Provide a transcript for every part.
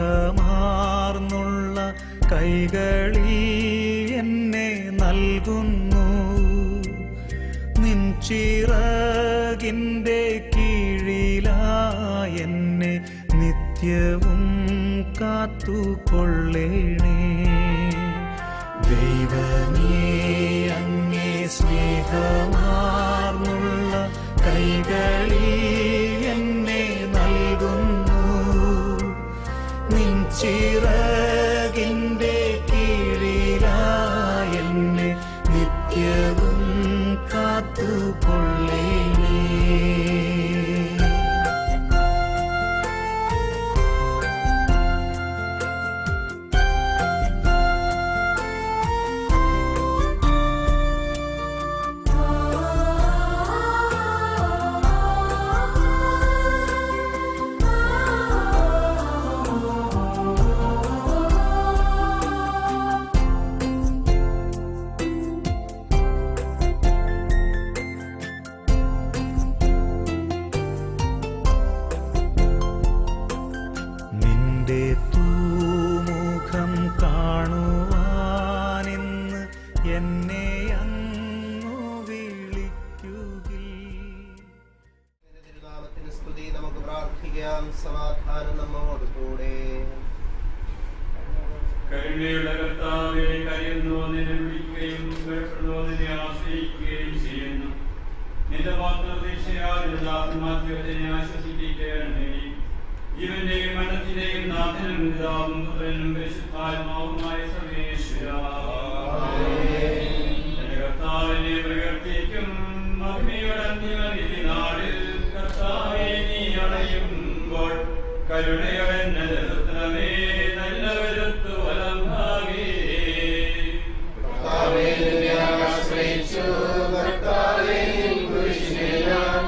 സ്നേഹമാർന്നുള്ള കൈകളിൽ എന്നെ നൽകുന്നു. നിൻ ചിറകിൻ്റെ കീഴിലായി എന്നെ നിത്യവും കാത്തുകൊള്ളേണേ. ദൈവമേ, അങ്ങേ സ്നേഹമാർന്നുള്ള കൈകളിൽ എന്നെ നൽകുന്നു. നിൻ ചിറകിൻ്റെ കീഴിലായി എന്നെ നിത്യവും കാത്തുകൊള്ളേണേ. നിന്റെ തൂമുഖം കാണുവാനിന്ന് എന്നെ അങ്ങു വിളിക്കുകിൽ. തിരുനാമത്തിന് സ്തുതി. നമുക്ക് പ്രാർത്ഥിക്കാം. സമാധാനം നമ്മോട് കൂടെ. കരുണയുള്ള കർത്താവേ, കരയുന്നു, നിന്നെ വിളിക്കുകയും ഭയപ്പെടുന്നു, നിന്നെ ആശ്രയിക്കുകയും ചെയ്യുന്നു. നിന്റെ മാത്രദീക്ഷയാൽ ദാസന്മാരെ ആശ്വസിപ്പിക്കണമേ. ജീവന്റെയും മരണത്തിന്റെയും നാഥനും പിതാവും പുത്രനും പരിശുദ്ധാത്മാവുമായ സർവേശ്വരാ, എന്റെ കർത്താവിനെ പ്രകീർത്തിക്കും. മഹിമയുടെ അന്തിമവിധി നാളിൽ കർത്താവേ, നീ അണയുമ്പോൾ കരുണയോടെ എന്നെ നിർത്തണമേ. നല്ല വലത്തു വലം ഭാഗേ കർത്താവേ, നിന്നെ ആശ്രയിച്ചു. കർത്താവേ, നിൻ കുരിശിനെ ഞാൻ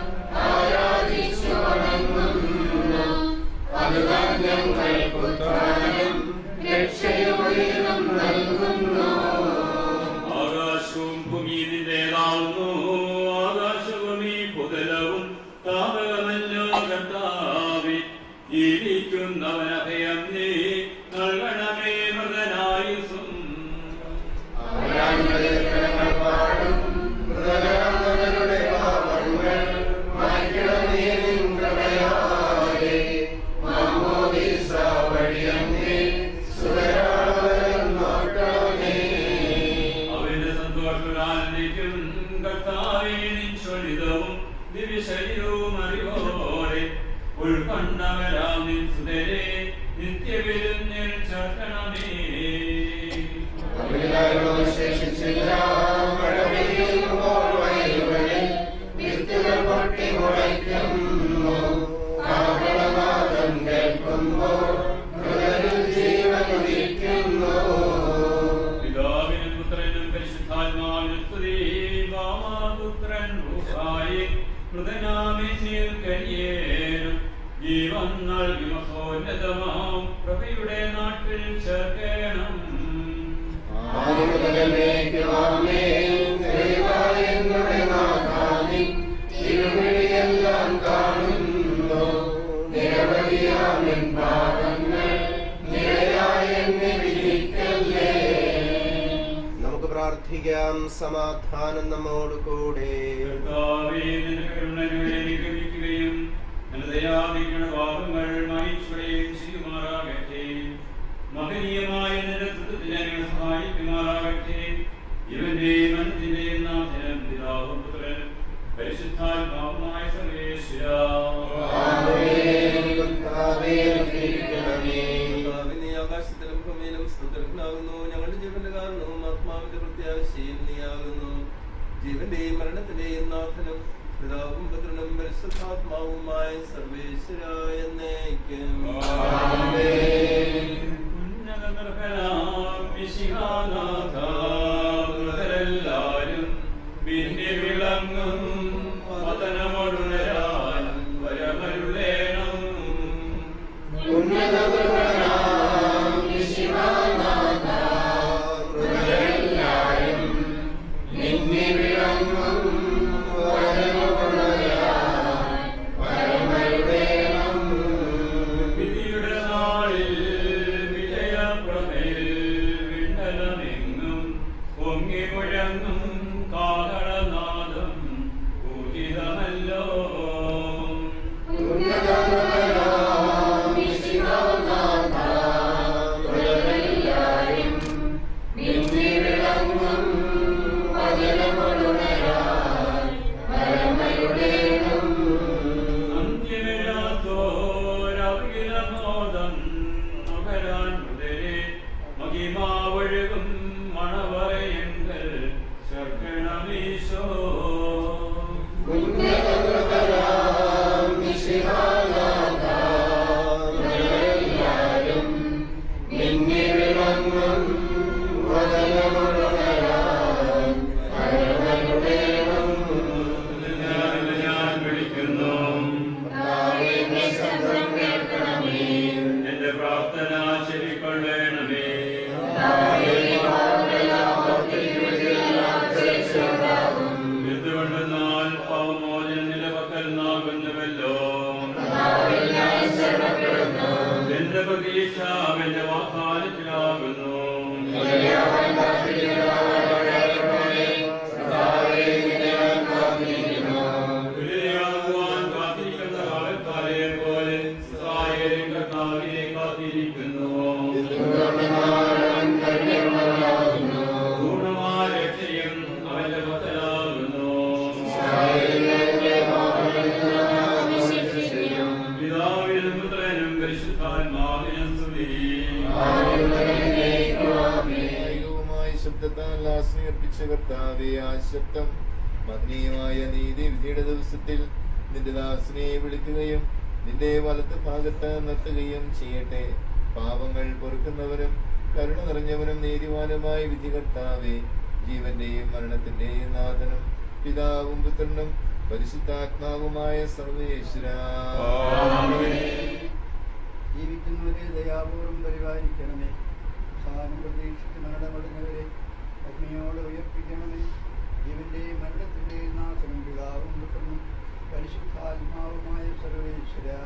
ആരാധിച്ചു വണങ്ങുന്നു. അതുതാൻ ഞങ്ങൾക്ക് ഉദ്ധാനം രക്ഷയും ഉയരം നൽകുന്നു. ആകാശവും ഭൂമിയും നിന്റേതാവുന്നു. ആകാശവും ഈ പുതലവും താപകമല്ലോ കർത്താവേ. ജീവിക്കുന്നവനഭയം നീ നൽകണമേ മൃതനായുസും. അവരാങ്ങളുടെ പാടും മൃതരുടെ പാപങ്ങൾ മായ്ക്കണമേ നിൻ കൃപയാലെ. മാമോദീസ വഴിയങ്ങേ സുതരാളവരം നോക്കണമേ. അവന്റെ സന്തോഷാനന്ദിക്കും കർത്താവേ, നിൻ ചൊല്ലിതവും ദിവ്യശരീരവും അറിവോടെ ഉൾക്കൊണ്ടവരാം നിൻ സുതരെ നിത്യവിരുന്നിൽ ചേർക്കണമേ. ശേഷിച്ചില്ല. മഴ പെയ്യുമ്പോൾ വയലുകളിൽ വിത്തുകൾ പൊട്ടി മുളയ്ക്കുന്നു. കാഹളനാദം കേൾക്കുമ്പോൾ മൃതരിൽ ജീവൻ ഉദിക്കുന്നു. പിതാവിനും പുത്രനും പരിശുദ്ധാത്മാവിനും സ്തുതി. വാമാപുത്രൻ റൂഹായി മൃതനാമിന്നിൽ കരിയേനും ജീവൻ നൽകി മഹോന്നതമാം പ്രഭയുടെ നാട്ടിൽ ചേർക്കണം. തിരുമിഴിയെല്ലാം കാണുന്നു. നിരവധിയാമിൻ പാപങ്ങൾ നിരയായി എന്നെ വിധിക്കല്ലേ. നമുക്ക് പ്രാർത്ഥിക്കാം. സമാധാനം നമ്മോട് കൂടെ. കർത്താവേ, നിന്റെ കരുണയെ അനുഗ്രഹിക്കുകയും നിന്റെ ദയാധികരുടെ പാപങ്ങൾ മായിച്ചുകളയുകയും ചെയ്യുമാറാകട്ടെ. മഹനീയമായ നിന്റെ കൃത്യത്തിൽ ഞങ്ങളെ സഹായിക്കുമാറാകട്ടെ. ഇവന്റെയും മനുഷ്യന്റെയും നാഥനും പിതാവും പുത്രനും പരിശുദ്ധാത്മാവുമായ സർവേശ്വരാ. ആകാശത്തിലും ഭൂമിയിലും സ്തുതനാകുന്നു. ഞങ്ങളുടെ ജീവന്റെ കാരണവും ആത്മാവിന്റെ പ്രത്യാശയും നീയാകുന്നു. ജീവന്റെയും മരണത്തിന്റെയും നാഥനും പിതാവും പുത്രനും പരിശുദ്ധാത്മാവുമായ സർവേശ്വരായ എന്നേക്കും. എല്ലാരും പിന്നെ വിളങ്ങും പതനമൊടുണരാൻ വരമരുളേണം. വിധിയുടെ നാളിൽ വാഴ്ത്തുമല്ലോ. എന്റെ പ്രതീക്ഷ എന്റെ വാഗ്ദാനത്തിലാകുന്നു. വിലയാകുവാൻ കാത്തിരിക്കുന്ന കാലക്കാരെ പോലെ സഹായകരും കർത്താവിനെ കാത്തിരിക്കുന്നു. പൂർണ്ണമായ രക്ഷയും അവന്റെ പക്കലാകുന്നു. പിതാവിനും പുത്രനും പരിശുദ്ധാത്മാവിനും സ്തുതി. ശബ്ദത്താൽ ആശ്രയിപ്പിച്ച കർത്താവേ, ആ ശബ്ദം മഹനീയമായ നീതിവിധിയുടെ ദിവസത്തിൽ നിന്റെ ദാസനെ വിളിക്കുകയും നിന്റെ വലത്ത് ഭാഗത്ത് നിർത്തുകയും ചെയ്യട്ടെ. പാപങ്ങൾ പൊറുക്കുന്നവനും കരുണ നിറഞ്ഞവനും നീതിമാനുമായ വിധി കർത്താവേ, ജീവന്റെയും മരണത്തിന്റെയും നാഥനും പിതാവും പുത്രനും പരിശുദ്ധാത്മാവുമായ സർവേശ്വരാ, ജീവിക്കുന്നവരെ ദയാപൂർവം പരിപാലിക്കണമേ. അവസാനം പ്രതീക്ഷിച്ച് മരണമടഞ്ഞവരെ അഗ്നിയോട് ഉയർപ്പിക്കണമേ. ജീവന്റെയും മരണത്തിന്റെയും നാശനും പിതാവും പുത്രനും പരിശുദ്ധാത്മാവുമായ സർവേശ്വരാ,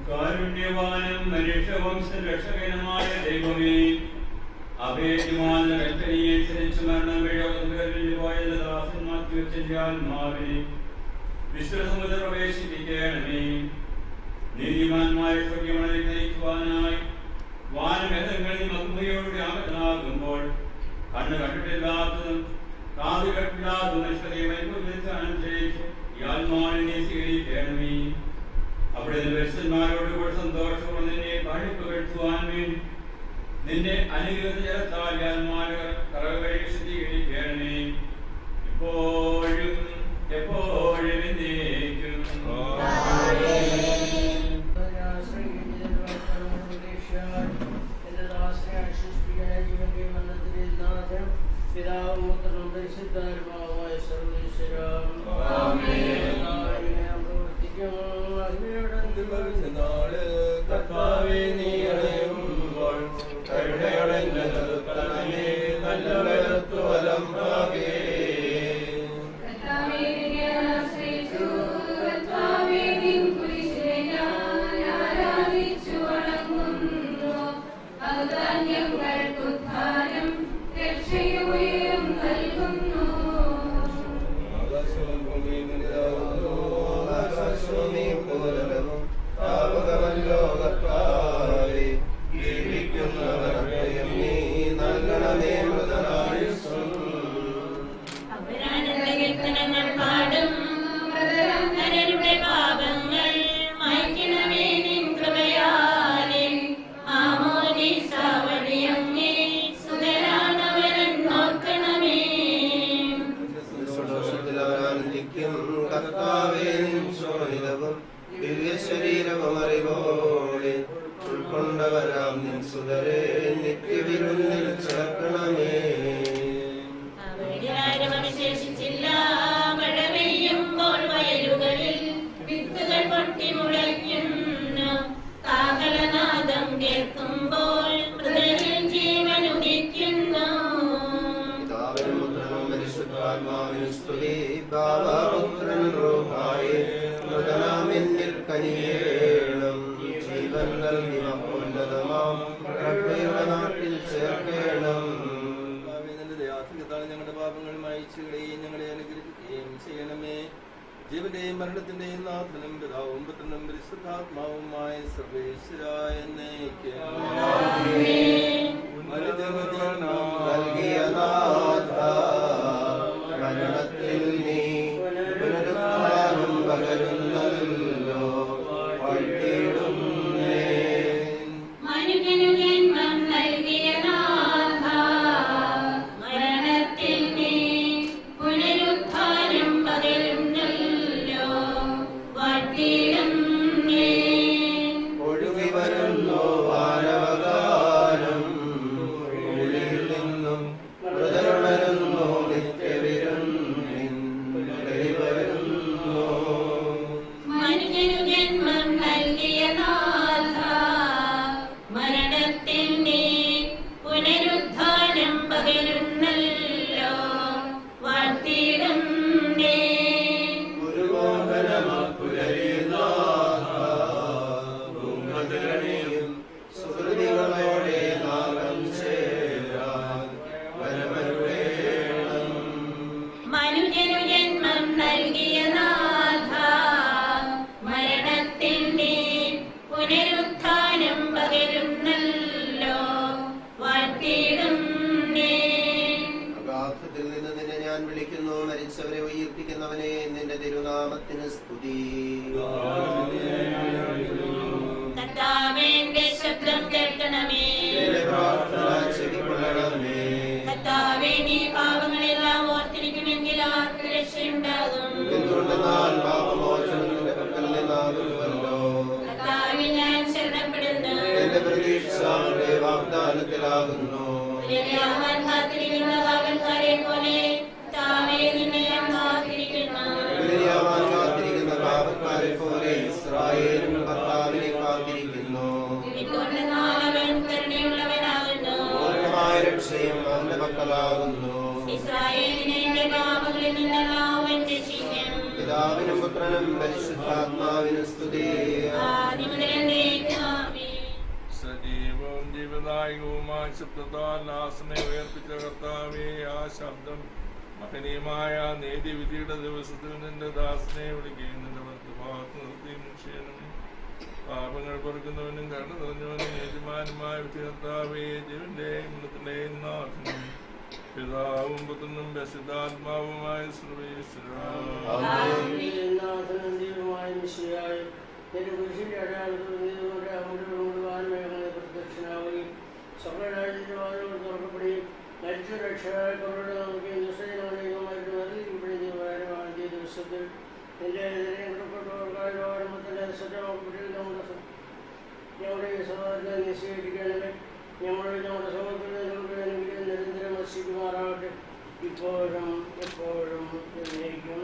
കാരുണ്യവാനും മനുഷ്യവംശ രക്ഷകനുമായ ദൈവമേ, അഭേദ്യമായ കൽപ്പനയനുസരിച്ച് മരണം പോയ ദാസന്മാർക്ക് വെച്ചാത്മാവേ വിശ്വസമുദ്ര പ്രവേശിപ്പിക്കണമേ. നീതിമാന്മായ സ്വർഗ്ഗമണലിൽ നയിക്കുവാനായി വാനമേഘങ്ങളിൽ മഹിമയോടെ ആഗതനാകുമ്പോൾ കണ്ണ് കണ്ടിട്ടില്ലാത്തതും കാത് കേട്ടില്ലാത്തതും അനുസരിച്ച് ഈ ആത്മാവിനെ സ്വീകരിക്കണമേ. അവിടെ പരിശുദ്ധന്മാരോട് കൂടെ സന്തോഷത്തോടെ നിന്നെ കാണിപ്പ് കെട്ടുവാൻ വേണ്ടി നിന്റെ അനുഗ്രഹ ജലത്താൽ കറകൾ വിശദീകരിക്കണമേ. ഇപ്പോഴും എപ്പോഴും എന്നേക്കും. പിതാവും പുത്രനും പരിശുദ്ധാത്മാവുമായ സർവേശ്വരാ, കർത്താവേ, നീ അണയുമ്പോൾ കരുണയോടെ നല്ല വലം ഭാഗേ ഉൾക്കൊണ്ടവരാം നിൻ സുതരെ നിത്യവിരുന്നിൽ ചേർക്കണമേ. ശേഷിച്ചില്ല മഴ പെയ്യുമ്പോൾ വയലുകളിൽ വിത്തുകൾ പൊട്ടി മുളയ്ക്കുന്നു. കാഹളനാദം കേൾക്കുമ്പോൾ ഹൃദയത്തിൽ ജീവൻ ഉദിക്കുന്നു. പിതാവിനും പുത്രനും പരിശുദ്ധാത്മാവിനും സ്തുതി. ബാബാപുത്രൻ റൂഹായേ, മൃതനാമെന്നിൽ കനിയേണം. ജീവൻ നൽകി മഹോന്നതമാം രക്ഷയുടെ നാട്ടിൽ ചേർക്കണം. ഞങ്ങളുടെ പാപങ്ങൾ മായിച്ചുകളെയും ഞങ്ങളെ അനുഗ്രഹിക്കുകയും ചെയ്യണമേ. ജീവന്റെയും മരണത്തിന്റെയും നാഥനും പിതാവും പുത്രനും പരിശുദ്ധാത്മാവുമായ സർവേശ്വരായ നൽകിയ നാഥ, മരണത്തിൽ നീ പുനരുദ്ധാനം പകരുന്നല്ലോ. മനുഷ്യനു ജന്മം നൽകിയ നാഥ, മരണത്തിൽ നീ പുനരുദ്ധാനം പകരുന്നല്ലോ. വാഴ്ത്തിയിടുന്നേ. ഒഴുകി വരുന്നു വാനവകാലം, ഉള്ളിൽ നിന്നും മൃതരുണരുന്നു നിത്യവിരുന്നിൻ. മനുജനു ജന്മം നൽകിയ നാഥ, മരണത്തിന്റെ പുനരുത്ഥാനം പകരുന്നല്ലോ വാഴ്ത്തിയിടുന്നേ. അഗാധത്തിൽ നിന്ന് നിന്നെ ഞാൻ വിളിക്കുന്നു, മരിച്ചവരെ ഉയർപ്പിക്കുന്നവനെ, നിന്റെ തിരുനാമത്തിന് സ്തുതി. കർത്താവേ, എന്റെ ശബ്ദം കേൾക്കണമേ. എന്റെ പ്രാർത്ഥന ചെവിക്കൊള്ളണമേ. കർത്താവേ, നീ പാപങ്ങളെല്ലാം ഓർത്തിരിക്കുമെങ്കിൽ ആർക്ക് രക്ഷയുണ്ടാകും? എന്തുകൊണ്ടെന്നാൽ പാപമോചനം നിന്റെ പക്കൽ നിന്നാകുന്നുവല്ലോ. കർത്താവേ, ഞാൻ ശരണപ്പെടുന്നു. എന്റെ പ്രതീക്ഷ നിന്റെ വാഗ്ദാനത്തിലാകുന്നു. ാൻ കാത്തിരിക്കുന്ന കാവൽക്കാരെ പോലെ താവേ നിന്നെ ഞാൻ കാത്തിരിക്കുന്നു. ബലിയാവാൻ കാത്തിരിക്കുന്ന കാവൽക്കാരെ പോലെ ഇസ്രായേലും കർത്താവിനെ കാത്തിരിക്കുന്നു. എന്തുകൊണ്ടെന്നാൽ അവൻ കരുണയുള്ളവനാകുന്നു. പൂർണ്ണമായ രക്ഷയും അവന്റെ പക്കലാകുന്നു. ഇസ്രായേലിനെ എന്റെ പാപങ്ങളിൽ നിന്നെല്ലാം അവൻ രക്ഷിക്കും. പിതാവിനും പുത്രനും പരിശുദ്ധാത്മാവിനും സ്തുതി. ആദ്യം മുതൽ എന്നേക്കും ആമേൻ. സജീവവും ജീവദായകവുമായ ശബ്ദത്താൽ ദാസനെ ഉയർപ്പിച്ച കർത്താവേ, ആ ശബ്ദം മഹനീയമായ നീതിവിധിയുടെ ദിവസത്തിൽ നിന്റെ ദാസനെ വിളിക്കുകയും നിന്റെ വലത്തുഭാഗത്ത് നിർത്തിയും ചെയ്യണമേ. പാപങ്ങൾ പൊറുക്കുന്നവനും കണ്ണു നിറഞ്ഞവനും യജമാനുമായ വിധി കർത്താവേ, ജീവന്റെയും മൃതത്തിന്റെയും നാഥനും പിതാവും പുത്രനും പരിശുദ്ധാത്മാവുമായ സർവേശ്വരാ. പ്രത്യക്ഷനാവുകയും സകലരാജ്യവാദങ്ങൾ തുറക്കപ്പെടുകയും മരിച്ച രക്ഷകരുടെ നോക്കുകയും ദിവസത്തിൽ എൻ്റെ ഞങ്ങളുടെ സഹോദരനെ നിശ്ചയിക്കണമേ. ഞങ്ങളുടെ സമൂഹത്തിൽ നിരന്തരം വസിക്കുമാറാകട്ടെ, ഇപ്പോഴും എപ്പോഴും എന്നേക്കും.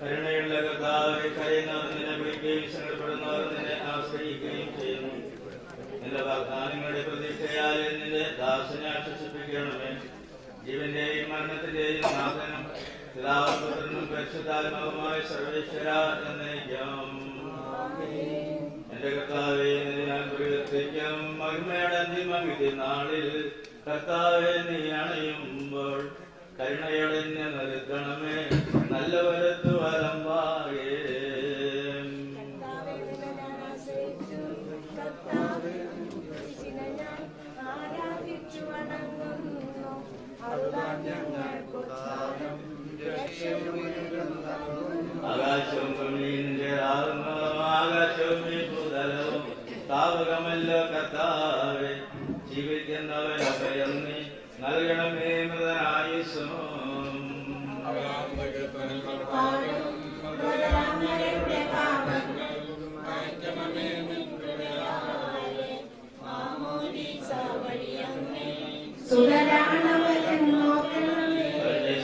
കരുണയുള്ള കർത്താവേ, കരയുന്നവർ നിന്നെ വിളിക്കുകയും സങ്കടപ്പെടുന്നവർ നിന്നെ ആശ്രയിക്കുകയും ചെയ്യുന്നു. നിന്റെ വാഗ്ദാനങ്ങളുടെ പ്രതീക്ഷയാലെ നിന്റെ ദാസനെ ആശ്വസിപ്പിക്കണമേ. ജീവന്റെയും മരണത്തിന്റെയും നാഥനും പിതാവും പുത്രനും പരിശുദ്ധാത്മാവുമായ സർവേശ്വരാ എന്നേക്കും. എന്റെ കർത്താവേ, നിന്നെ ഞാൻ പ്രകീർത്തിക്കും. മഹിമയുടെ അന്തിമവിധി നാളിൽ കർത്താവേ, നീ അണയുമ്പോൾ കരുണയോടെ എന്നെ നൽകണമേ. നല്ല വരത്തു വരമ്പാകേ ആകാശവും ഭൂമിയിലെ ആകാശവും ഭൂതലവും താവകമല്ലോ കർത്താവേ. ജീവിക്കുന്നവൻ അഭയം നീ നൽകണമേ മൃതനായുസ്സും.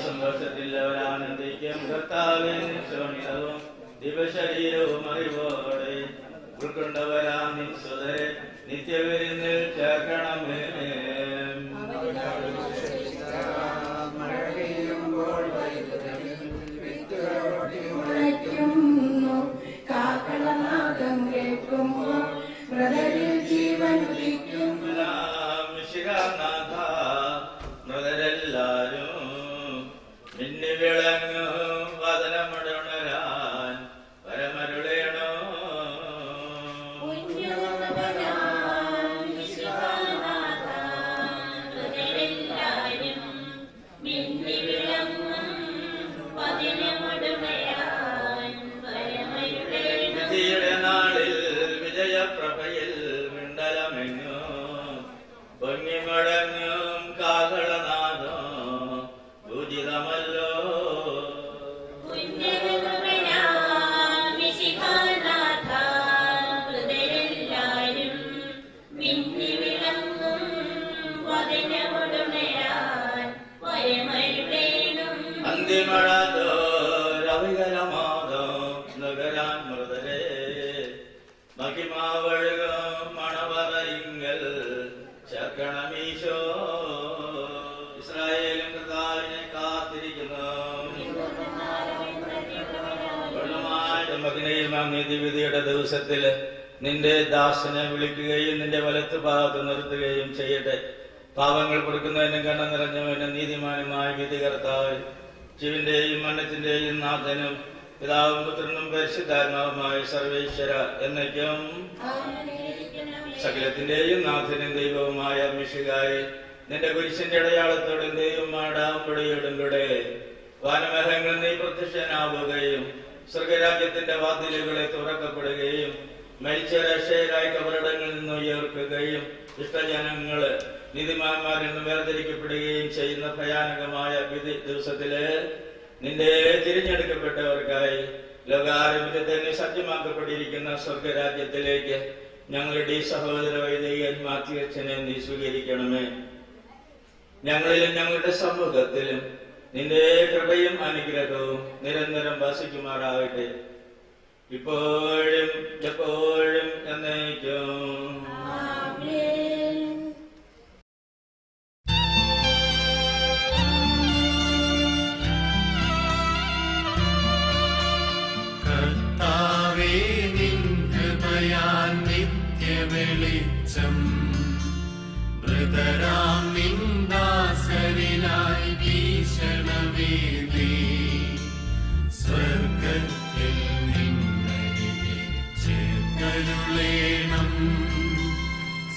സന്തോഷത്തിൽ അവരാനന്ദിക്കും. കർത്താവേ, ശോണിതവും ദിവശരീരവും അറിവോടെ ഉൾക്കൊണ്ടവരാ നിൻ സുതരെ നിത്യവിരുന്നിൽ ചേർക്കണമേ. മൃതരെല്ലാരും മിന്നി വിളങ്ങു വദനമുടരാൻ പരമരുളേണോ. വണങ്ങു പൊങ്ങിമടങ്ങും കാകളനാദം ഉചിതമല്ലോ. അന്തിമഴതോരവികരമാദം നഗരാൻ മൃതരെ മഹിമാവഴുകും മണവറയിങ്കൽ ചക്കണമീശോ. ഇസ്രായേലും കർത്താവിനെ കാത്തിരിക്കുന്നു. നീതിവിധിയുടെ ദിവസത്തിൽ നിന്റെ ദാസനെ വിളിക്കുകയും നിന്റെ വലത്ത് ഭാഗത്ത് നിർത്തുകയും ചെയ്യട്ടെ. പാപങ്ങൾ കൊടുക്കുന്നതിനും കണ്ണ നിറഞ്ഞവനും നീതിമാനുമായ വിധി കർത്താവ്, ജീവന്റെയും മരണത്തിന്റെയും നാഥനും പിതാവും പുത്രനും പരിശുദ്ധാത്മാവുമായ സർവേശ്വര എന്നേക്കും സകലത്തിന്റെയും നാഥനും ദൈവവുമായ മിശിഹായെ, നിന്റെ കുരിശിന്റെ അടയാളത്തോടും ദൈവമാടാവുമ്പോഴയോടും കൂടെ വാനമേഘങ്ങൾ നീ പ്രത്യക്ഷനാവുകയും സ്വർഗരാജ്യത്തിന്റെ വാതിലുകളെ തുറക്കപ്പെടുകയും മരിച്ച രക്ഷകരായി കബറിടങ്ങളിൽ നിന്ന് ഉയർക്കുകയും ഇഷ്ടജനങ്ങള് നീതിമാന്മാരിൽ നിന്ന് വേർതിരിക്കപ്പെടുകയും ചെയ്യുന്ന ഭയാനകമായ വിധി ദിവസത്തില് നിന്റെ തിരഞ്ഞെടുക്കപ്പെട്ടവർക്കായി ലോകാരംഭത്തിൽ തന്നെ സജ്ജമാക്കപ്പെട്ടിരിക്കുന്ന സ്വർഗരാജ്യത്തിലേക്ക് ഞങ്ങളുടെ ഈ സഹോദര വൈദികൻ മാത്യുവച്ചനെ നീ സ്വീകരിക്കണമേ. ഞങ്ങളിലും ഞങ്ങളുടെ സമൂഹത്തിലും നിന്റെ കൃപയും അനുഗ്രഹവും നിരന്തരം വസിക്കുമാറാകട്ടെ, ഇപ്പോഴും എപ്പോഴും എന്നേക്കും. കർത്താവേ, നിൻ കൃപയാൽ നിത്യവെളിച്ചം മൃതരാം നിൻ ദാസരിലായി വീശണമേ നീ. സ്വർഗ്ഗത്തിൽ നിന്നരികെ ചേർക്കരുളേണം,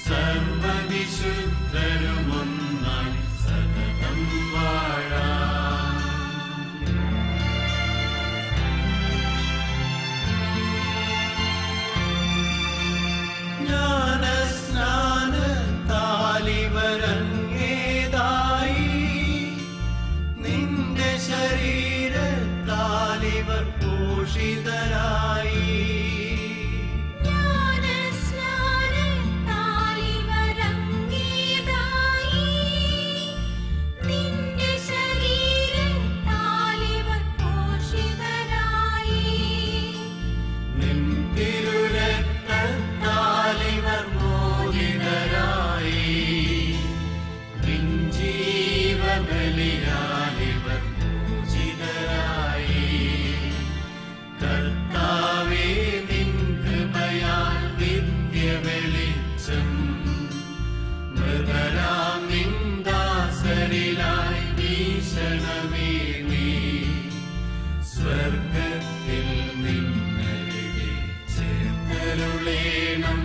സർവ്വവിശുദ്ധരുമൊന്നായി സതതം വാഴാം. ജ്ഞാനസ്നാനത്താലിവരങ്ങേതായി നിന്റെ ശരീരത്താലിവർ പോഷിതരായി. നിൻ തിരുരക്തത്താലിവർ മോചിതരായി. നിൻ ജീവബലിയാലിവർ മോചിതരായി. കർത്താവേ, നിൻ കൃപയാൽ നിത്യവെളിച്ചം മൃതരാം നിൻ ദാസരിലായി വീശണമേ നീ. സ്വർഗ്ഗത്തിൽ നിന്നരികെ ചേർക്കരുളേണം,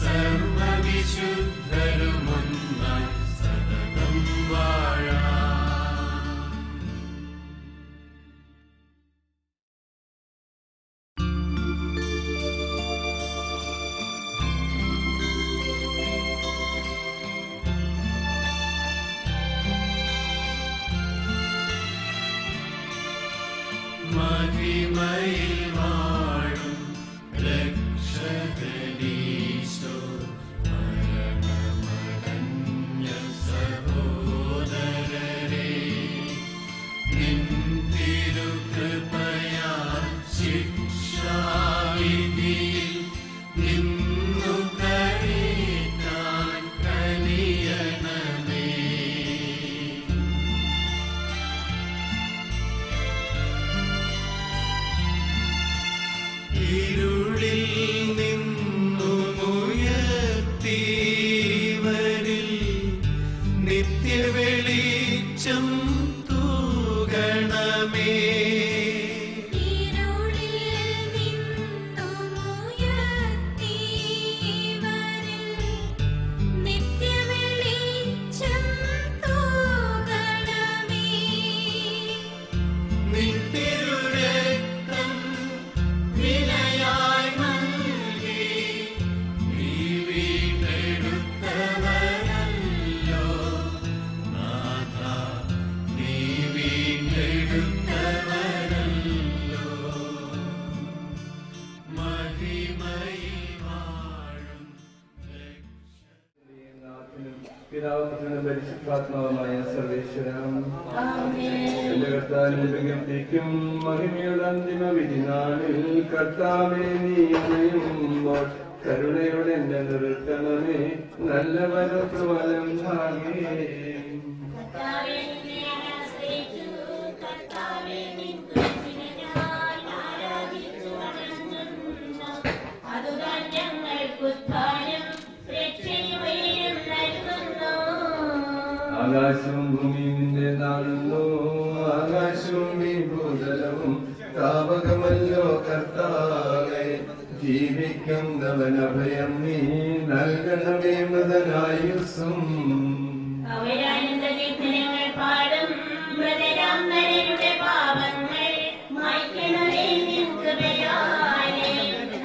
സർവ്വവിശുദ്ധരുമൊന്നായി സതതം വാഴാം. മഹിമയിൽ വാഴും രക്ഷകനീശോ, മരണമടഞ്ഞ സഹോദരരേ, നിൻ തിരുകൃപയാൽ ശിക്ഷാവിധിയിൽ നിന്നു കരേറ്റാൻ കനിയണമേ. പിതാവിനും പരിശുദ്ധാത്മാവുമായ സർവേശ്വരം എന്റെ കർത്താവിനെ പ്രകീർത്തിക്കും മഹിമയുടെ അന്തിമ വിധി നാളിൽ കർത്താവേ നീ അണയുമ്പോൾ കരുണയോടെ എന്നെ നിർത്തണമേ നല്ല വലത്തു വലം ഭാഗേ ആകാശവും ഭൂമിയും നിന്റെ നാളുന്നു ആകാശവും ഈ ഭൂതലവും താപകമല്ലോ കർത്താവേ ജീവിക്കുന്നവനഭയം നീ നൽകണമേ മൃതനായുസ്സും പാടും മൃതരാം നരരുടെ പാപങ്ങൾ മായ്ക്കണമേ നിൻ കൃപയാലേ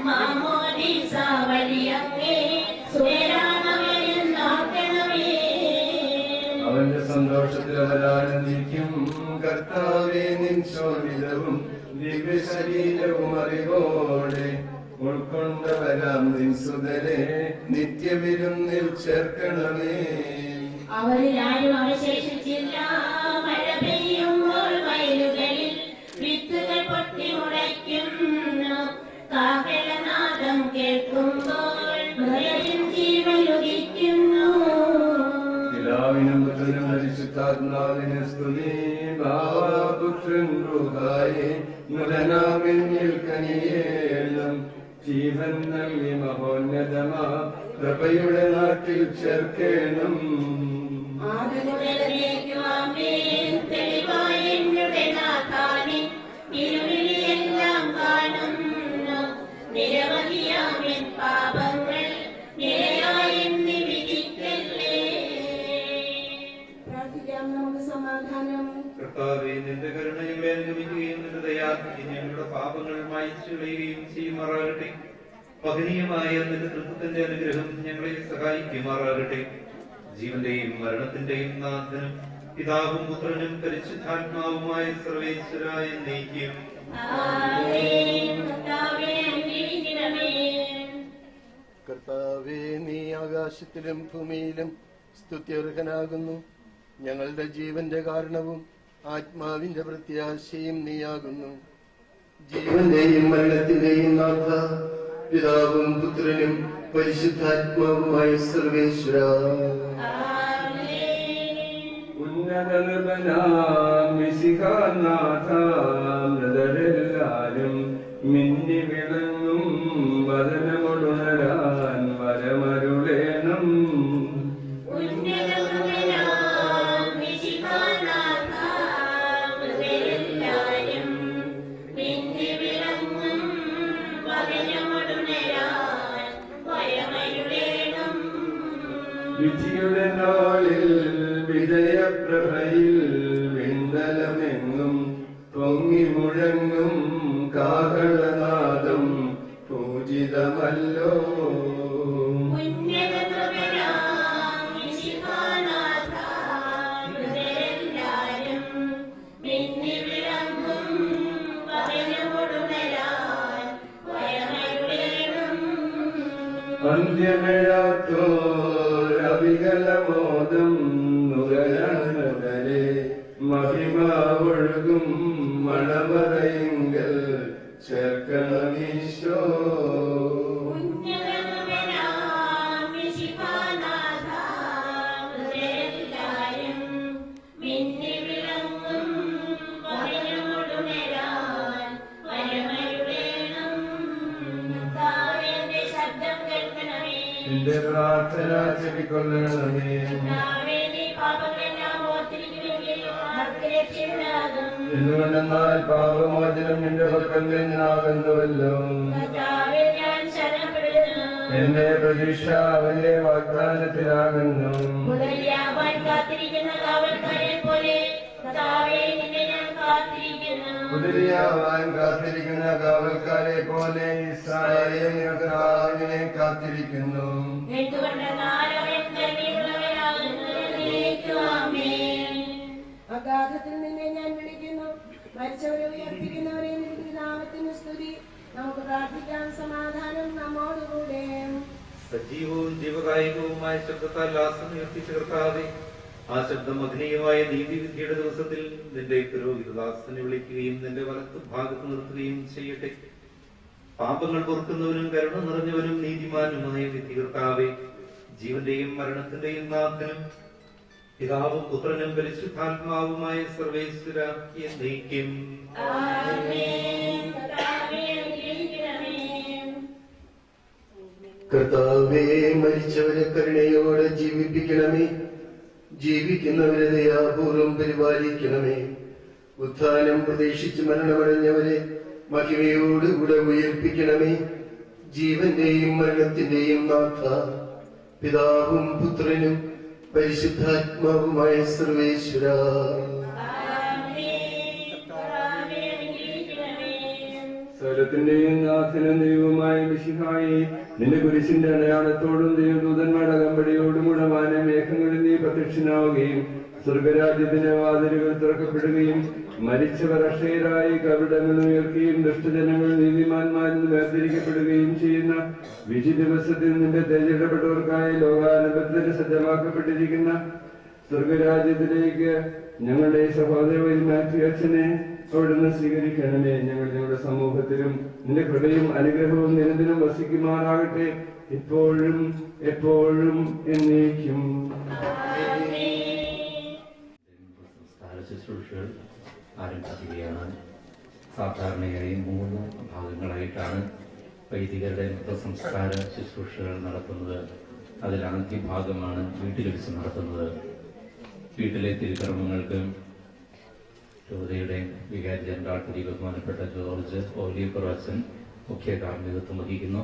മാമോദീസ വഴിയങ്ങേ സുരാമവരിൽ നോക്കണമേ. അവന്റെ സന്തോഷത്തിൽ അവരാനന്ദിക്കും കർത്താവേ നിൻ ശോഭിതവും ദിവ്യ ശരീരവും അറിവോടെ ഉൾക്കൊണ്ടവരാം നിൻ സുതരെ നിത്യവിരുന്നിൽ ചേർക്കണമേ. അവരിലാരും അവശേഷിച്ചില്ല. മഴ പെയ്യുമ്പോൾ വയലുകളിൽ വിത്തുകൾ പൊട്ടി മുളയ്ക്കുന്നു. കാഹളനാദം കേൾക്കുമ്പോൾ മൃതരിൽ ജീവനുദിക്കുന്നു. പിതാവിനും പുത്രനും പരിശുദ്ധാത്മാവിന് സ്തുതി. ഭാവപുത്രൻ രൂപായേ മൃതനാമെന്നിൽ കനിയേണം. ജീവൻ നൽകി മഹോന്നതമാ കൃപയുടെ നാട്ടിൽ ചേർക്കേണം. ഇരുളിയെല്ലാം കാണുന്നു നിരവധിയാമിൻ പാപങ്ങൾ നിരയായെന്ന് വിധിക്കല്ലേ. പ്രാർത്ഥിക്കാം നമുക്ക് സമാധാനം. കർത്താവേ, നിന്റെ കരുണയുടെ അനുഗമിക്കുകയും നിന്റെ ദയാർത്ഥി ഞങ്ങളുടെ പാപങ്ങൾ മായ്ച്ചു കളയുകയും ചെയ്യുമാറാകട്ടെ. മഹനീയമായ നിന്റെ തൃത്വത്തിന്റെ അനുഗ്രഹം ഞങ്ങളെ സഹായിക്കുമാറാകട്ടെ. ജീവന്റെയും മരണത്തിന്റെയും നാഥനും പിതാവും പുത്രനും പരിശുദ്ധാത്മാവുമായ സർവേശ്വരായ എന്നേക്കും കർത്താവേ, നീ ആകാശത്തിലും ഭൂമിയിലും സ്തുത്യർഹനാകുന്നു. ഞങ്ങളുടെ ജീവന്റെ കാരണവും ആത്മാവിന്റെ പ്രത്യാശയും നീയാകുന്നു. ജീവന്റെയും മരണത്തിന്റെയും നാഥ, പിതാവും പുത്രനും പരിശുദ്ധാത്മാവുമായ സർവേശ്വര. മൃതരെല്ലാരും മിന്നി വിളങ്ങും വദനമൊടുണരാൻ വരമരുളേണം. വിധിയുടെ നാളിൽ വിജയപ്രഭയിൽ വിണ്ടലമെങ്ങും പൊങ്ങി മുഴങ്ങും കാഹളനാദം പൂജിതമല്ലോ. അന്ത്യമിഴാത്തോരവികലമോദം നുകരണരെ മഹിമ ഒഴുകും മണവറയെങ്കിൽ ചേർക്കണമീശോ. എന്റെ പ്രാർത്ഥന ചെവിക്കൊള്ളണമേ. എന്തുകൊണ്ടെന്നാൽ പാപമോചനം നിന്റെ പക്കൽ നിന്നാകുന്നുവല്ലോ. എന്റെ പ്രതീക്ഷ അവന്റെ വാഗ്ദാനത്തിലാകുന്നു. കുതിരയാവാൻ കാത്തിരിക്കുന്ന കാവൽക്കാരെ പോലെ ഇസ്രായേലിനെ കാത്തിരിക്കുന്നു. അഗാധത്തിൽ നിന്നെ ഞാൻ വിളിക്കുന്നു. മരിച്ചവരെ ഉയർപ്പിക്കുന്നവരെ നിന്റെ നാമത്തിന് സ്തുതി. നമുക്ക് പ്രാർത്ഥിക്കാം. സമാധാനം നമ്മോടുകൂടെ. സജീവവും ജീവകായികവുമായ ശബ്ദത്താൽ ലാസം ഉയർത്തിച്ച കർത്താവേ, ആ ശബ്ദം മഹനീയമായ നീതിവിധിയുടെ ദിവസത്തിൽ നിന്റെ പുരോഹിതദാസനെ വിളിക്കുകയും നിന്റെ വലത്ത് ഭാഗത്ത് നിർത്തുകയും ചെയ്യട്ടെ. പാപങ്ങൾ പൊറുക്കുന്നവനും കരുണ നിറഞ്ഞവനും നീതിമാനുമായ വിധി കർത്താവേ, ജീവന്റെയും മരണത്തിന്റെയും നാഥനും പിതാവും പുത്രനും പരിശുദ്ധാത്മാവുമായ സർവേശ്വര എന്നേക്കും. കർത്താവേ, മരിച്ചവരെ കരുണയോടെ ജീവിപ്പിക്കണമേ, ജീവിക്കുന്നവരെ ദയാപൂർവം പരിപാലിക്കണമേ. ഉത്ഥാനം പ്രതീക്ഷിച്ച് മരണമടഞ്ഞവരെ മഹിമയോടുകൂടെ ഉയർപ്പിക്കണമേ. ജീവന്റെയും മരണത്തിന്റെയും നാഥ, പിതാവും പുത്രനും പരിശുദ്ധാത്മാവുമായ സർവേശ്വര. സ്വരത്തിന്റെയും നാഥനും ദൈവവുമായ മിശിഹായി, നിന്റെ കുരിശിന്റെ അടയാളത്തോടും ദൈവദൂതന്മാരുടെ അകമ്പടിയോടും കൂടെ വാനമേഘങ്ങളിൽ നീ പ്രത്യക്ഷനാവുകയും സ്വർഗരാജ്യത്തിന്റെ വാതിലുകൾ തുറക്കപ്പെടുകയും മരിച്ചവർ അക്ഷയരായി കവിടങ്ങൾ ഉയർക്കുകയും ദുഷ്ടജനങ്ങൾ നീതിമാന്മാരിൽ വേർതിരിക്കപ്പെടുകയും ചെയ്യുന്ന വിധി ദിവസത്തിൽ നിന്റെ തേജെടുപ്പെട്ടവർക്കായി ലോകാനുബന്ധത്തിന് സജ്ജമാക്കപ്പെട്ടിരിക്കുന്ന സ്വർഗരാജ്യത്തിലേക്ക് ഞങ്ങളുടെ സഹോദര മാത്യു അച്ഛനെ അവിടുന്ന് സ്വീകരിക്കണമേ. ഞങ്ങളുടെ സമൂഹത്തിലും നിന്റെ കൃപയും അനുഗ്രഹവും നിരന്തരം വസിക്കുമാറാകട്ടെ, ഇപ്പോഴും എപ്പോഴും എന്നേക്കും. ശുശ്രൂഷകൾ ആരംഭിക്കുകയാണ്. സാധാരണയായി 3 ഭാഗങ്ങളായിട്ടാണ് വൈദികരുടെ മൃതസംസ്കാര ശുശ്രൂഷകൾ നടത്തുന്നത്. അതിൽ ആദ്യ ഭാഗമാണ് വീട്ടിൽ വെച്ച് നടത്തുന്നത്. വീട്ടിലെ തിരുക്കർമ്മങ്ങൾക്ക് രൂപതയുടെ വികാരി ജനറാൾ ബഹുമാനപ്പെട്ട ജോർജ് ഓലിയപ്പുറച്ചൻ മുഖ്യ കാർമ്മികത്വം വഹിക്കുന്നു.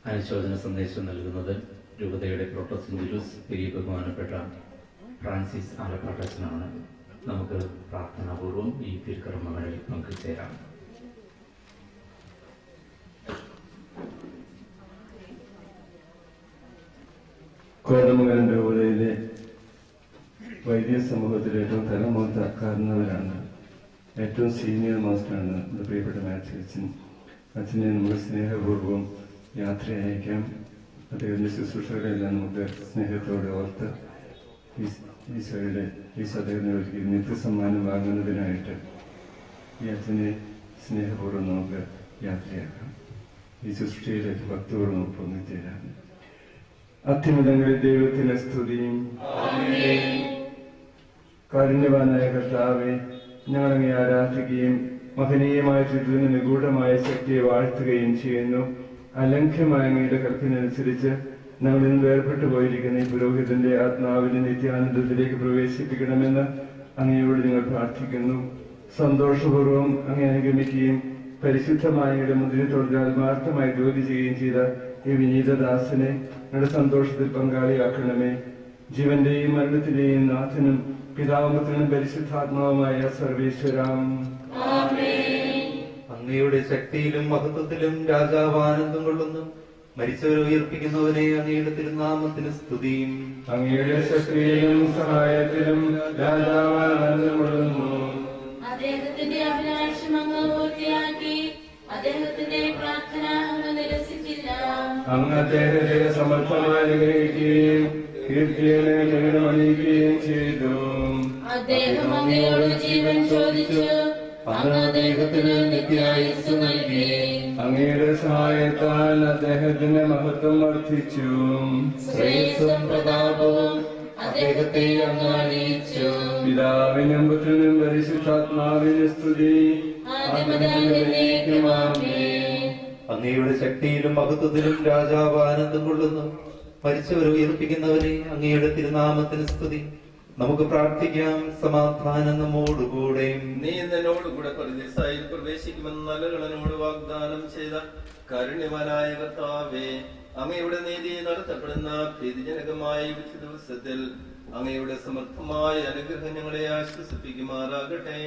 അനുശോചന സന്ദേശം നൽകുന്നത് രൂപതയുടെ പ്രോട്ടോസിൻജുലൂസ് പെരിയ ബഹുമാനപ്പെട്ട ഫ്രാൻസിസ് ആലപ്പാട്ടച്ചനാണ്. നമുക്ക് പ്രാർത്ഥനാപൂർവം ഈ തിരുക്കർമ്മങ്ങളിൽ പങ്കുചേരാം. കോതമംഗലം രൂപതയിലെ വൈദിക സമൂഹത്തിലെ ഏറ്റവും തലമുതിർന്നവരാണ്, ഏറ്റവും സീനിയർ മോസ്റ്റാണ് നമ്മുടെ പ്രിയപ്പെട്ട മാത്യു അച്ഛൻ. അച്ഛനെ നമ്മൾ സ്നേഹപൂർവ്വം യാത്ര അയക്കാം. അദ്ദേഹത്തിന്റെ ശുശ്രൂഷകളെല്ലാം നമുക്ക് സ്നേഹത്തോടെ ഓർത്ത് ഈശോ അദ്ദേഹത്തിന് ഒരിക്കൽ നിത്യസമ്മാനം വാങ്ങുന്നതിനായിട്ട് ഈ അച്ഛനെ സ്നേഹപൂർവ്വം നമുക്ക് യാത്രയാക്കാം. ഈ ശുശ്രൂഷയിലേക്ക് ഭക്തിപൂർവ്വം നമുക്ക് പങ്കുചേരാം. അത്യുന്നതങ്ങളിൽ ദൈവത്തിന് സ്തുതിയും. കാരുണ്യവാനായ കർത്താവെ, ഞങ്ങളങ്ങേ ആരാധിക്കുകയും മഹനീയമായ ചുറ്റിന് നിഗൂഢമായ ശക്തിയെ വാഴ്ത്തുകയും ചെയ്യുന്നു. അലംഘ്യമായ അങ്ങയുടെ കൽപ്പനനുസരിച്ച് ഞങ്ങളിൽ നിന്ന് വേർപെട്ടു പോയിരിക്കുന്ന ഈ പുരോഹിതന്റെ ആത്മാവിനെ നിത്യാനന്ദത്തിലേക്ക് പ്രവേശിപ്പിക്കണമെന്ന് അങ്ങയോട് ഞങ്ങൾ പ്രാർത്ഥിക്കുന്നു. സന്തോഷപൂർവ്വം അങ്ങേ അനുഗമിക്കുകയും പരിശുദ്ധമായ അങ്ങയുടെ മുദ്രത്തോട് ആത്മാർത്ഥമായി ജോലി ചെയ്യുകയും ചെയ്ത ഈ വിനീതദാസനെ ഞങ്ങളുടെ സന്തോഷത്തിൽ പങ്കാളിയാക്കണമേ. ജീവന്റെയും മരണത്തിന്റെയും നാഥനും പിതാവുപുത്രനും പരിശുദ്ധാത്മാവുമായ സർവേശ്വരാം. അങ്ങയുടെ ശക്തിയിലും മഹത്വത്തിലും രാജാവ് ആനന്ദം കൊള്ളുന്നു. മരിച്ചവരെ ഉയർപ്പിക്കുന്നവനെ അങ്ങയുടെ തിരുനാമത്തിന് സ്തുതിയും. അങ്ങയുടെ ശക്തിയിലും സഹായത്തിലും രാജാവ് ആനന്ദം കൊള്ളുന്നു. അദ്ദേഹത്തിന്റെ അഭിലാഷം അങ്ങ് പൂർത്തിയാക്കി. അദ്ദേഹത്തിന്റെ പ്രാർത്ഥന അങ്ങ് നിരസിച്ചില്ല. അങ്ങ് അദ്ദേഹത്തെ സമർത്ഥമായി അനുഗ്രഹിക്കുകയും കീർത്തിയെ അണിയിക്കുകയും ചെയ്തു. അദ്ദേഹം അങ്ങയോട് ജീവൻ ചോദിച്ചു. അങ്ങ് അദ്ദേഹത്തിന് നിത്യായുസ്സ് നൽകി. അങ്ങയുടെ സഹായത്താൽ അദ്ദേഹത്തിന്റെ മഹത്വം വർദ്ധിച്ചു. ശ്രേയസ്സും പ്രതാപവും അദ്ദേഹത്തെ അങ്ങ് അണിയിച്ചു. പിതാവിനും പുത്രനും പരിശുദ്ധാത്മാവിന് സ്തുതി. അങ്ങയുടെ ശക്തിയിലും മഹത്വത്തിലും രാജാവ് ആനന്ദം കൊള്ളുന്നു. മരിച്ചവരെ ഉയർപ്പിക്കുന്നവനെ അങ്ങയുടെ തിരുനാമത്തിന് സ്തുതി. നമുക്ക് പ്രാർത്ഥിക്കാം. സമാധാനം നമ്മോടുകൂടെ. നീ എന്നോടുകൂടെ പരദീസായിൽ പ്രവേശിക്കുമെന്ന് നല്ലകളനോട് വാഗ്ദാനം ചെയ്ത കാരുണ്യവാനായ കർത്താവേ, അങ്ങയുടെ നീതി നടത്തപ്പെടുന്ന ഭീതിജനകമായ വിധി ദിവസത്തിൽ അങ്ങയുടെ സമർത്ഥമായ അനുഗ്രഹം ഞങ്ങളെ ആശ്വസിപ്പിക്കുമാറാകട്ടെ.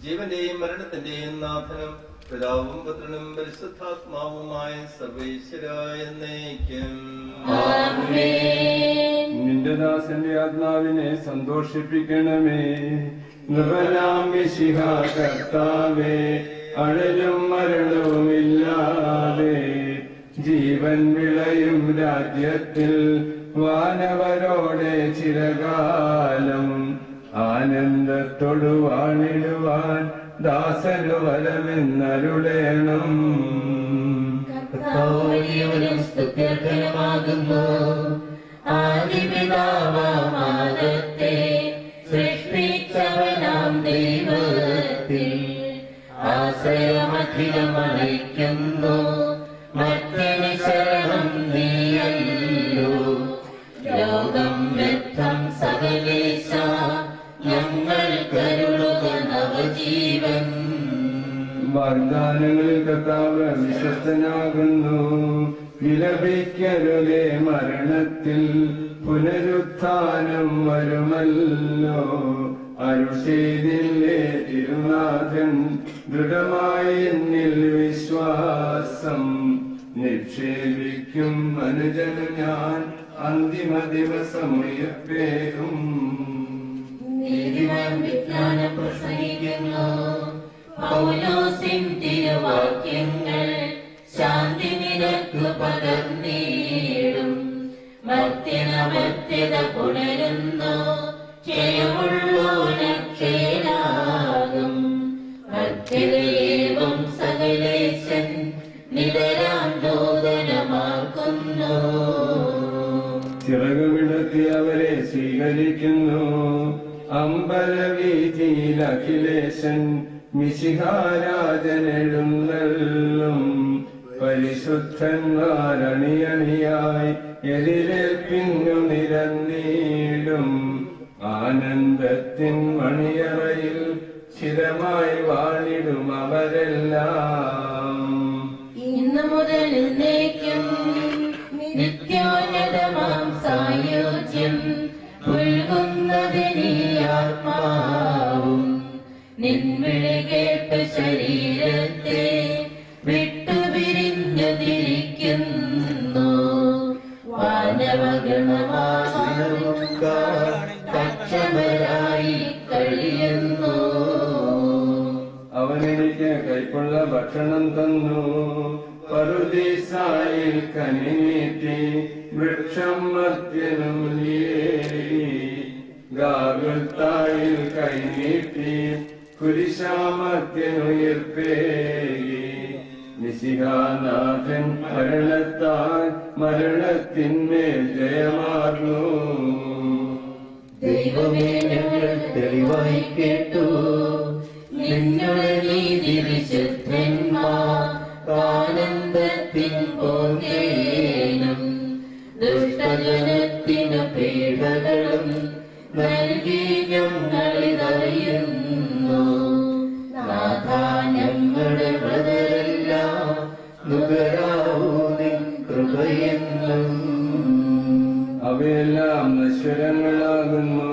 ജീവന്റെയും മരണത്തിന്റെയും നാഥനും പിതാവും പുത്രനും പരിശുദ്ധാത്മാവുമായ സർവേശ്വരായ എന്നേക്കും. നിന്റെ ദാസന്റെ ആത്മാവിനെ സന്തോഷിപ്പിക്കണമേ. നൃപനാം മിശിഹാ കർത്താവേ, അഴലും മരണവുമില്ലാതെ ജീവൻ വിളയും രാജ്യത്തിൽ വാനവരോടെ ചിരകാലം ആനന്ദത്തോടു വാണിടുവാൻ ദാസനു വരമെന്നരുളേണം. കർത്താവിനും സ്തുത്യർഹമാകുന്നു. ആദിപിതാവാദത്തെ സൃഷ്ടിച്ചവനാം ദൈവത്തിൽ ആശ്രയമഖിലമണയ്ക്കുന്നു. മറ്റൊരു ശരണം നീയല്ലോ. ലോകം വ്യർത്ഥം സകലേശ, ഞങ്ങൾ കരുളുക നവജീവൻ. വാഗ്ദാനങ്ങളിൽ കർത്താവ് വിശ്വസ്തനാകുന്നു. വിലപിക്കരുതേ, മരണത്തിൽ പുനരുത്ഥാനം വരുമല്ലോ. അരുഷേദില്ലേ തിരുനാഥൻ, ദൃഢമായി എന്നിൽ വിശ്വാസം നിക്ഷേപിക്കും. അനുജന് ഞാൻ അന്തിമ ദിവസമുയർപ്പേകും. നീതിമാൻ വിജ്ഞാനം പ്രസംഗിക്കുന്നു. പൗലോസിൻ തിരുവാക്യങ്ങൾ ശാന്തി നിനക്കു പകർന്നീടും. മർത്യനമർത്യത പുണരുന്നു. ക്ഷയമുള്ളോനക്ഷേലാകും. മർത്യതയേവം സകലേശൻ നിതരാം നൂതനമാക്കുന്നു. ചിറകുവിടത്തി അവരെ സ്വീകരിക്കുന്നു. അമ്പലവീതിയിൽ അഖിലേശൻ മിശിഹാരാജനെഴുന്നള്ളും. പരിശുദ്ധന്മാരണിയണിയായി എതിരേൽപ്പിന്നു നിരന്നീടും. ആനന്ദത്തിൻ മണിയറയിൽ സ്ഥിരമായി വാണിടും അവരെല്ലാം. ഇന്നു മുതൽ എന്നേക്കും നിത്യോന്നതമാം സായുജ്യം പുൽകുന്നതിനീ ആത്മാവും. നിൻവിളി കേട്ട് ശരീരത്തെ വിട്ടുപിരിഞ്ഞു തിരിക്കുന്നു. വാനവഗണമാനവും തക്ഷമരായി കഴിയുന്നു. അവനെനിക്ക് കൈക്കുള്ള ഭക്ഷണം തന്നു. പറുദീസായിൽ കനി നീട്ടി വൃക്ഷം മർത്യനും ഗാഗുൽത്തായിൽ കൈനീട്ടി കുരിശാമർത്യനുയർപ്പേകി. മിശിഹാനാഥൻ മരണത്താൽ മരണത്തിന്മേൽ ജയമാർന്നു. ദൈവമേ, ഞങ്ങൾ തെളിവായി കേട്ടു നിന്നുടെ നീതി. വിശുദ്ധന്മാർ ആനന്ദത്തിൻ പോകേനും ദുഷ്ടജനത്തിനു പീഡകളും നൽകി ഞങ്ങളിതറിയുന്നു. നാഥാ, ഞങ്ങളുടെ വ്രതരെല്ലാം നുകരാവൂ നിൻ കൃപയെന്നും. അവയെല്ലാം നശ്വരങ്ങളാകുന്നു.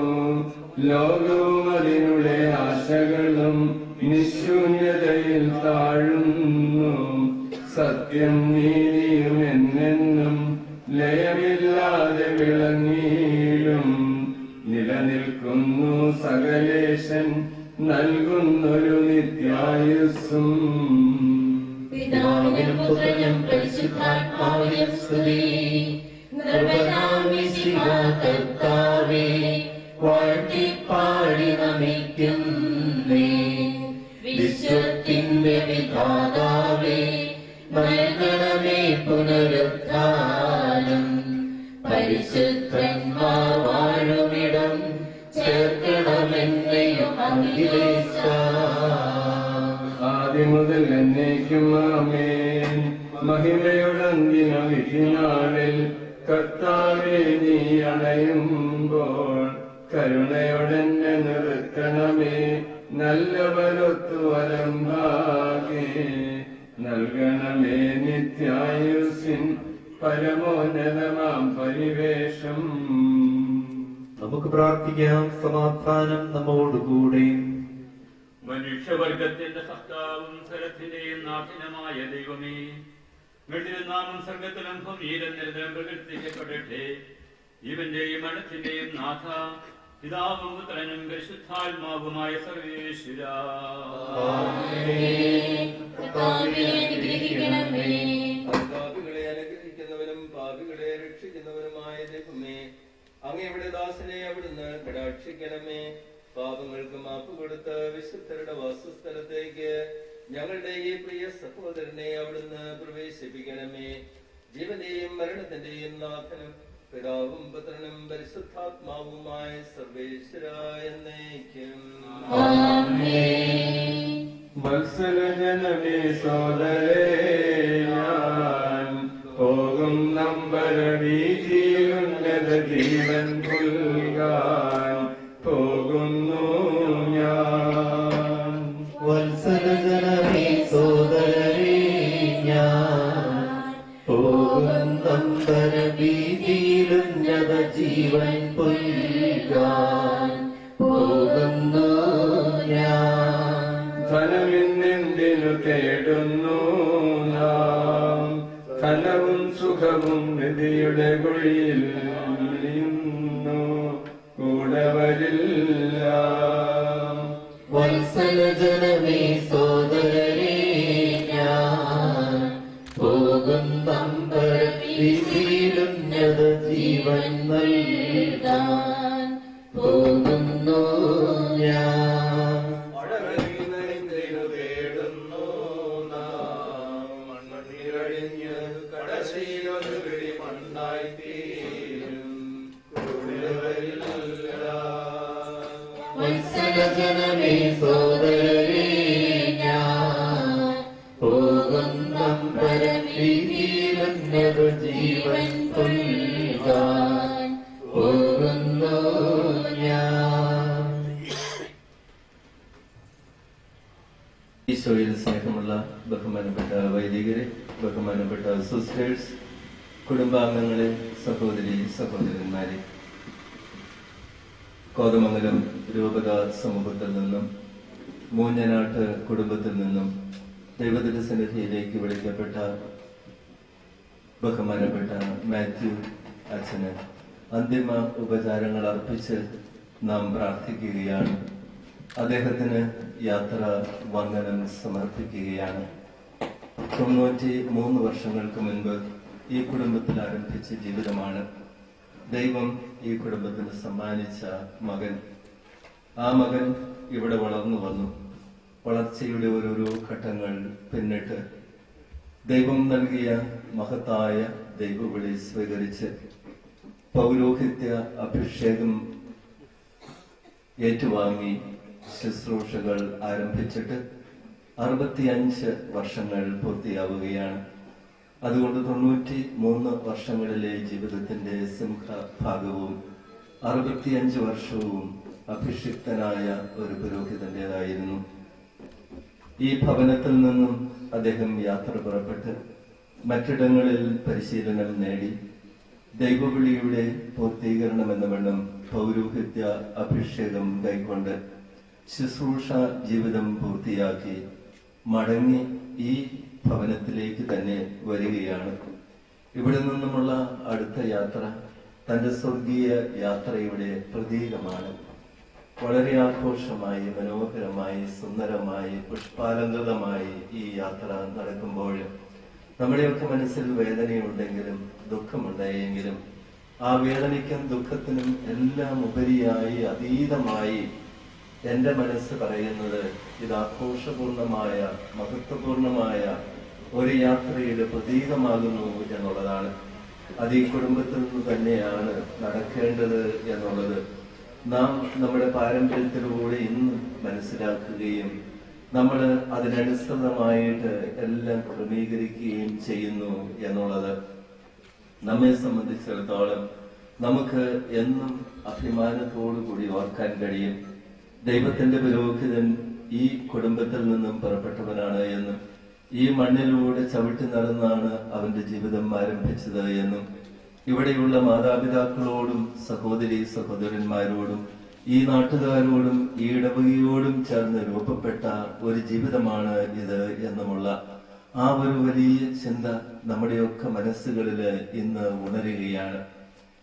ലോകവും അതിനുടെ ആശകളും നിശൂന്യതയിൽ താഴുന്നു. സത്യം നീതിയും എന്നെന്നും ലയമില്ലാതെ വിളങ്ങിയിടും. നിലനിൽക്കുന്നു സകലേശൻ നൽകുന്നൊരു നിത്യായുസ്സും. പിതാവിനും പുത്രനും പരിശുദ്ധാത്മാവിനും സ്തുതി. നൃപനാം മിശിഹാ കർത്താവേ, വാഴ്ത്തിപ്പാടി നമിക്കുന്നേ. വിശ്വത്തിന്റെ വിധാതാവേ, നൽകണമേ പുനരുദ്ധാനം. പരിശുദ്ധന്മാർ വാഴുമിടം ചേർക്കണമെന്നെയും അഖിലേശ. ആദ്യം മുതൽ എന്നേക്കും ആമേൻ. മഹിമയുടന്തിന വിധിനാളിൽ കർത്താവേ, നീ അണയുമ്പോൾ കരുണയോടെന്നെ നിർത്തണമേ. നല്ലവരൊത്തു വരമ്പാകെ നൽകണമേ നിത്യായുസിൻ പരമോന്നതമാം പരിവേഷം. നമുക്ക് പ്രാർത്ഥിക്കാം. സമാധാനം നമ്മോടുകൂടെ. മനുഷ്യവർഗത്തിന്റെ സത്താവും സ്വരത്തിന്റെയും നാഥിനമായ ദൈവമേ, നാമം സ്വർഗത്തിലും ഭൂമിയിലും നിരന്തരം പ്രകീർത്തിക്കപ്പെടട്ടെ. ഇവന്റെയും മഠത്തിന്റെയും നാഥ, പിതാവും പുത്രനും പരിശുദ്ധാത്മാവുമായ സർവേശ്വരാ, കർത്താവേ, അനുഗ്രഹിക്കണമേ. പാപികളെ അങ്ങയുടെ ദാസനെ അവിടുന്ന് കടാക്ഷിക്കണമേ. പാപങ്ങൾക്ക് മാപ്പ് കൊടുത്ത് വിശുദ്ധരുടെ വാസസ്ഥലത്തേക്ക് ഞങ്ങളുടെ ഈ പ്രിയ സഹോദരനെ അവിടുന്ന് പ്രവേശിപ്പിക്കണമേ. ജീവന്റെയും മരണത്തിന്റെയും നാഥനും പിതാവും പുത്രനും പരിശുദ്ധാത്മാവുമായ സർവേശ്വരായ എന്നേക്കും. വത്സലജനമേ സോദരേ, ഞാൻ പോകും നമ്പരവീതിയിലുന്നത ജീവൻ പുൽകാൻ പോകുന്നു ഞാൻ. വത്സലജനമേ സോദരേ, ഞാൻ പോകും നമ്പരവീതിയിലുന്നത ജീവൻ പുൽകാൻ പോകുന്നു ഞാൻ. ധനമിന്നെന്തിനു തേടുന്നു നാം, ധനവും സുഖവും നിധിയുടെ കുഴിയിൽ നിന്നു കൂടെ വരില്ല. വത്സലജനമേ സോദരേ, ഞാൻ പോകും നമ്പരവീതിയിലുന്നത ജീവൻ നൽകാൻ പോകുന്നു ഞാൻ. മഴവെളിയുന്നതിനു തേടുന്നു നാം, മണ്ണിലഴിഞ്ഞ് കടശീലൊരു പിടി മണ്ണായിത്തീരും കൂടെ വരില്ല. വത്സലജനമേ സോദരേ, ഞാൻ പോകും നമ്പരവീതിയിലുന്നത ജീവൻ പുൽകാൻ പോകുന്നു ഞാൻ. ഈശോയിൽ സ്നേഹമുള്ള ബഹുമാനപ്പെട്ട വൈദികരെ, ബഹുമാനപ്പെട്ട സിസ്റ്റേഴ്സ്, കുടുംബാംഗങ്ങളെ, സഹോദരി സഹോദരന്മാരെ, കോതമംഗലം രൂപത സമൂഹത്തിൽ നിന്നും മൂഞ്ഞനാട്ട് കുടുംബത്തിൽ നിന്നും ദൈവത്തിരുസന്നിധിയിലേക്ക് വിളിക്കപ്പെട്ട ബഹുമാനപ്പെട്ട മാത്യു അച്ഛന് അന്തിമ ഉപചാരങ്ങൾ അർപ്പിച്ച് നാം പ്രാർത്ഥിക്കുകയാണ്. അദ്ദേഹത്തിന് യാത്ര വന്ദനം സമർപ്പിക്കുകയാണ്. 93 വർഷങ്ങൾക്ക് മുൻപ് ഈ കുടുംബത്തിൽ ആരംഭിച്ച ജീവിതമാണ് ദൈവം ഈ കുടുംബത്തിന് സമ്മാനിച്ച മകൻ. ആ മകൻ ഇവിടെ വളർന്നു വന്നു. വളർച്ചയുടെ ഓരോരോ ഘട്ടങ്ങൾ പിന്നിട്ട് ദൈവം നൽകിയ മഹത്തായ ദൈവവിളി സ്വീകരിച്ച് പൗരോഹിത്യ അഭിഷേകം ഏറ്റുവാങ്ങി ശുശ്രൂഷകൾ ആരംഭിച്ചിട്ട് 65 വർഷങ്ങൾ പൂർത്തിയാവുകയാണ്. അതുകൊണ്ട് 93 വർഷങ്ങളിലെ ജീവിതത്തിന്റെ സിംഹഭാഗവും 65 വർഷവും അഭിഷിക്തനായ ഒരു പുരോഹിതന്റേതായിരുന്നു. ഈ ഭവനത്തിൽ നിന്നും അദ്ദേഹം യാത്ര പുറപ്പെട്ട് മറ്റിടങ്ങളിൽ പരിശീലനം നേടി ദൈവവിളിയുടെ പൂർത്തീകരണം എന്ന വണ്ണം പൗരോഹിത്യ അഭിഷേകം കൈക്കൊണ്ട് ശുശ്രൂഷ ജീവിതം പൂർത്തിയാക്കി മടങ്ങി ഈ ഭവനത്തിലേക്ക് തന്നെ വരികയാണ്. ഇവിടെ നിന്നുമുള്ള അടുത്ത യാത്ര തന്റെ സ്വർഗീയ യാത്രയുടെ പ്രതീകമാണ്. വളരെ ആഘോഷമായി, മനോഹരമായി, സുന്ദരമായി, പുഷ്പാലങ്കൃതമായി ഈ യാത്ര നടക്കുമ്പോൾ നമ്മുടെയൊക്കെ മനസ്സിൽ വേദനയുണ്ടെങ്കിലും ദുഃഖമുണ്ടായെങ്കിലും ആ വേദനയ്ക്കും ദുഃഖത്തിനും എല്ലാം ഉപരിയായി അതീതമായി എന്റെ മനസ്സ് പറയുന്നത് ഇത് ആഘോഷപൂർണമായ, മഹത്വപൂർണമായ ഒരു യാത്രയുടെ പ്രതീകമാകുന്നു എന്നുള്ളതാണ്. അത് ഈ കുടുംബത്തിൽ നിന്ന് തന്നെയാണ് നടക്കേണ്ടത് എന്നുള്ളത് നാം നമ്മുടെ പാരമ്പര്യത്തിലൂടെ ഇന്ന് മനസ്സിലാക്കുകയും നമ്മൾ അതിനനുസൃതമായിട്ട് എല്ലാം ക്രമീകരിക്കുകയും ചെയ്യുന്നു എന്നുള്ളത് നമ്മെ സംബന്ധിച്ചിടത്തോളം നമുക്ക് എന്നും അഭിമാനത്തോടു കൂടി ഓർക്കാൻ കഴിയും. ദൈവത്തിന്റെ പുരോഹിതൻ ഈ കുടുംബത്തിൽ നിന്നും പുറപ്പെട്ടവനാണ് എന്നും ഈ മണ്ണിലൂടെ ചവിട്ടി നടന്നാണ് അവന്റെ ജീവിതം ആരംഭിച്ചത് എന്നും ഇവിടെയുള്ള മാതാപിതാക്കളോടും സഹോദരി സഹോദരന്മാരോടും ഈ നാട്ടുകാരോടും ഈ ഇടവകയോടും ചേർന്ന് രൂപപ്പെട്ട ഒരു ജീവിതമാണ് ഇത് എന്നുമുള്ള ആ ഒരു വലിയ ചിന്ത നമ്മുടെയൊക്കെ മനസ്സുകളിൽ ഇന്ന് ഉണരുകയാണ്.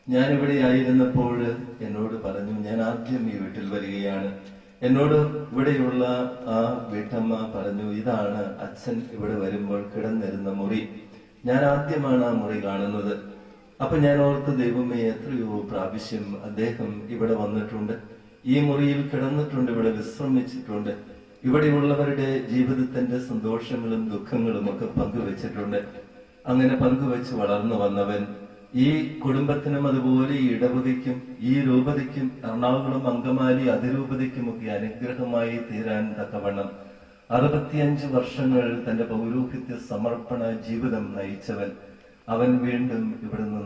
ഞാനിവിടെ ആയിരുന്നപ്പോൾ എന്നോട് പറഞ്ഞു, ഞാൻ ആദ്യം ഈ വീട്ടിൽ വരികയാണ്. എന്നോട് ഇവിടെയുള്ള ആ വീട്ടമ്മ പറഞ്ഞു, ഇതാണ് അച്ഛൻ ഇവിടെ വരുമ്പോൾ കിടന്നിരുന്ന മുറി. ഞാൻ ആദ്യമാണ് ആ മുറി കാണുന്നത്. അപ്പൊ ഞാൻ ഓർത്ത് ദൈവമേ, എത്രയോ പ്രാവശ്യം അദ്ദേഹം ഇവിടെ വന്നിട്ടുണ്ട്, ഈ മുറിയിൽ കിടന്നിട്ടുണ്ട്, ഇവിടെ വിശ്രമിച്ചിട്ടുണ്ട്, ഇവിടെയുള്ളവരുടെ ജീവിതത്തിന്റെ സന്തോഷങ്ങളും ദുഃഖങ്ങളും ഒക്കെ പങ്കുവെച്ചിട്ടുണ്ട്. അങ്ങനെ പങ്കുവെച്ച് വളർന്നു വന്നവൻ ഈ കുടുംബത്തിനും അതുപോലെ ഈ ഇടവകയ്ക്കും ഈ രൂപതയ്ക്കും എറണാകുളം അങ്കമാലി അതിരൂപതയ്ക്കുമൊക്കെ അനുഗ്രഹമായി തീരാൻ തക്കവണ്ണം 65 വർഷങ്ങൾ തന്റെ പൗരോഹിത്യ സമർപ്പണ ജീവിതം നയിച്ചവൻ. അവൻ വീണ്ടും ഇവിടെ നിന്ന്